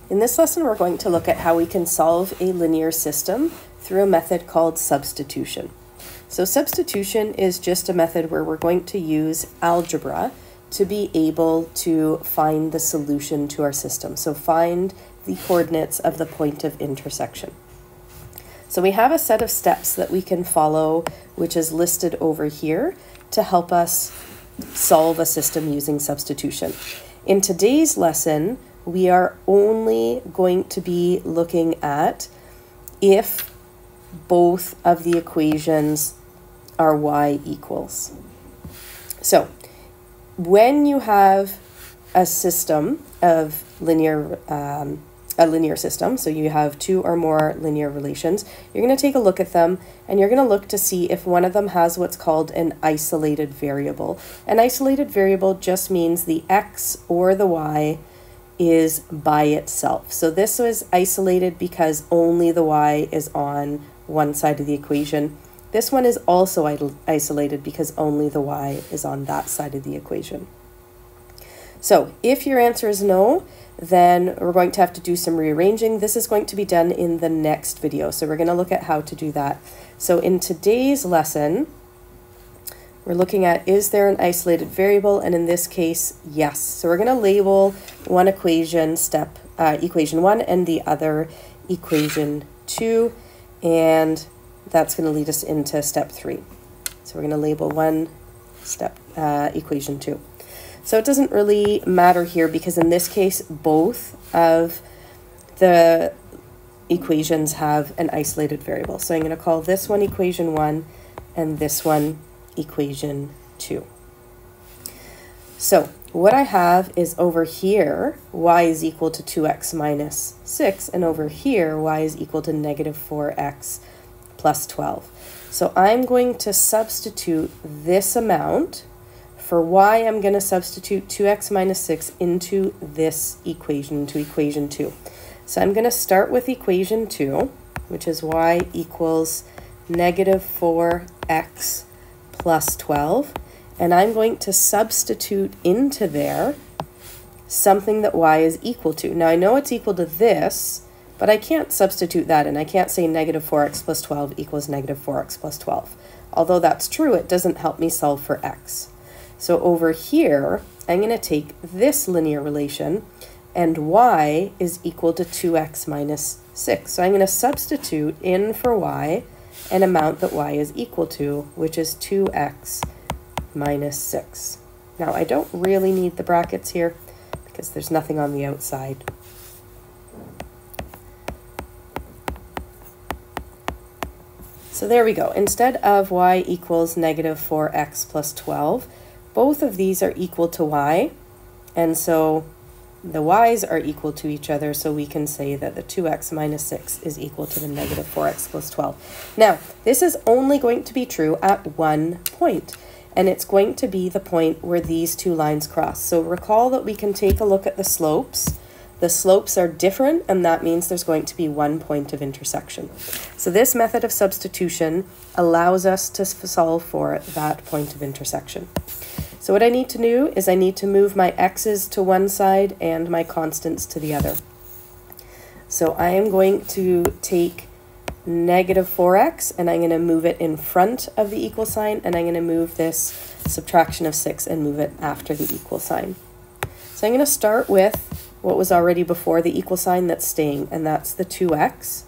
In this lesson, we're going to look at how we can solve a linear system through a method called substitution. So substitution is just a method where we're going to use algebra to be able to find the solution to our system. So find the coordinates of the point of intersection. So we have a set of steps that we can follow, which is listed over here to help us solve a system using substitution. In today's lesson, we are only going to be looking at if both of the equations are y equals. So when you have a system of a linear system, so you have two or more linear relations, you're going to take a look at them and you're going to look to see if one of them has what's called an isolated variable. An isolated variable just means the x or the y is by itself. So this was isolated because only the y is on one side of the equation. This one is also isolated because only the y is on that side of the equation. So if your answer is no, then we're going to have to do some rearranging. This is going to be done in the next video. So we're going to look at how to do that. So in today's lesson, we're looking at, is there an isolated variable? And in this case, yes. So we're going to label one equation equation 1 and the other equation 2. And that's going to lead us into step 3. So we're going to label one step equation 2. So it doesn't really matter here because in this case, both of the equations have an isolated variable. So I'm going to call this one equation 1 and this one equation 2. So what I have is over here, y is equal to 2x minus 6, and over here, y is equal to negative 4x plus 12. So I'm going to substitute this amount. For y, I'm going to substitute 2x minus 6 into this equation, into equation 2. So I'm going to start with equation 2, which is y equals negative 4x plus 12. And I'm going to substitute into there something that y is equal to. Now, I know it's equal to this, but I can't substitute that in. I can't say negative 4x plus 12 equals negative 4x plus 12. Although that's true, it doesn't help me solve for x. So over here, I'm going to take this linear relation, and y is equal to 2x minus 6. So I'm going to substitute in for y an amount that y is equal to, which is 2x minus 6. Now, I don't really need the brackets here because there's nothing on the outside. So there we go. Instead of y equals negative 4x plus 12, both of these are equal to y, and so the y's are equal to each other, so we can say that the 2x minus 6 is equal to the negative 4x plus 12. Now, this is only going to be true at one point, and it's going to be the point where these two lines cross. So recall that we can take a look at the slopes. The slopes are different, and that means there's going to be one point of intersection. So this method of substitution allows us to solve for that point of intersection. So what I need to do is I need to move my x's to one side and my constants to the other. So I am going to take negative 4x and I'm going to move it in front of the equal sign, and I'm going to move this subtraction of 6 and move it after the equal sign. So I'm going to start with what was already before the equal sign that's staying, and that's the 2x.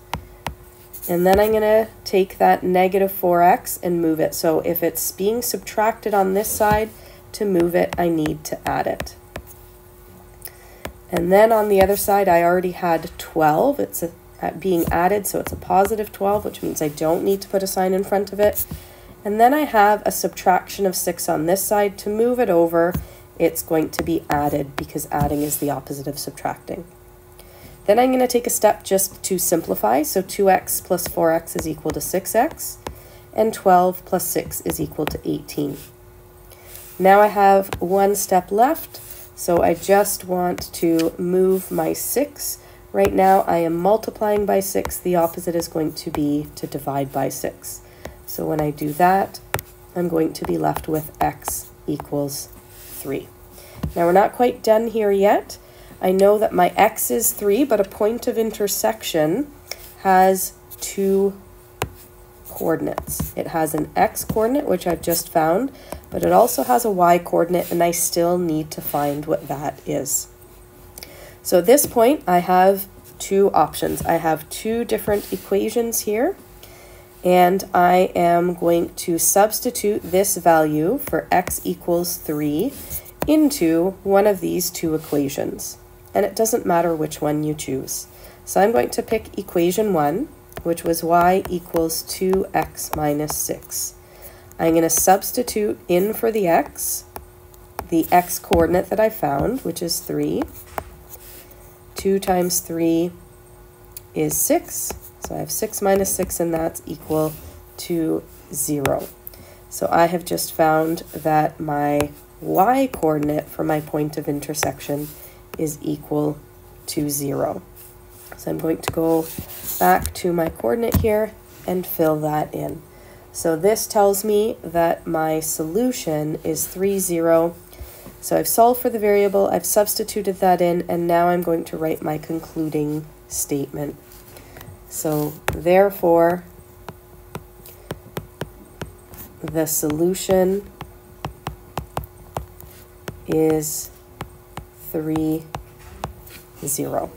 And then I'm going to take that negative 4x and move it. So if it's being subtracted on this side, to move it, I need to add it. And then on the other side, I already had 12. It's being added, so it's a positive 12, which means I don't need to put a sign in front of it. And then I have a subtraction of 6 on this side. To move it over, it's going to be added because adding is the opposite of subtracting. Then I'm going to take a step just to simplify. So 2x plus 4x is equal to 6x, and 12 plus 6 is equal to 18. Now I have one step left, so I just want to move my 6. Right now I am multiplying by 6. The opposite is going to be to divide by 6. So when I do that, I'm going to be left with x equals 3. Now we're not quite done here yet. I know that my x is 3, but a point of intersection has 2 coordinates. It has an x coordinate, which I've just found, but it also has a y coordinate, and I still need to find what that is. So at this point, I have 2 options. I have 2 different equations here, and I am going to substitute this value for x equals 3 into one of these 2 equations. And it doesn't matter which one you choose. So I'm going to pick equation 1, which was y equals 2x minus 6. I'm going to substitute in for the x coordinate that I found, which is 3. 2 times 3 is 6. So I have 6 minus 6, and that's equal to 0. So I have just found that my y coordinate for my point of intersection is equal to 0. So I'm going to go back to my coordinate here and fill that in. So this tells me that my solution is 3, 0. So I've solved for the variable, I've substituted that in, and now I'm going to write my concluding statement. So therefore, the solution is 3, 0.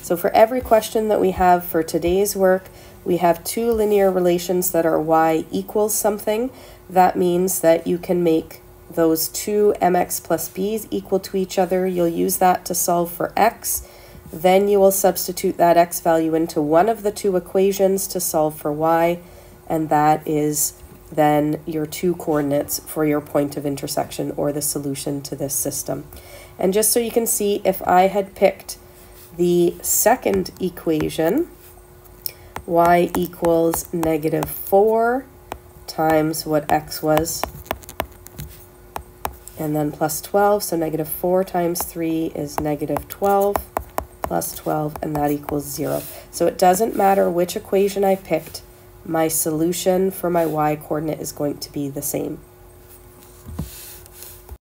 So for every question that we have for today's work, we have 2 linear relations that are y equals something. That means that you can make those 2 mx plus b's equal to each other. You'll use that to solve for x. Then you will substitute that x value into one of the 2 equations to solve for y, and that is then your 2 coordinates for your point of intersection or the solution to this system. And just so you can see, if I had picked the second equation, y equals -4 times what x was, and then plus 12, so -4 times 3 is -12 plus 12, and that equals 0. So it doesn't matter which equation I picked, my solution for my y coordinate is going to be the same.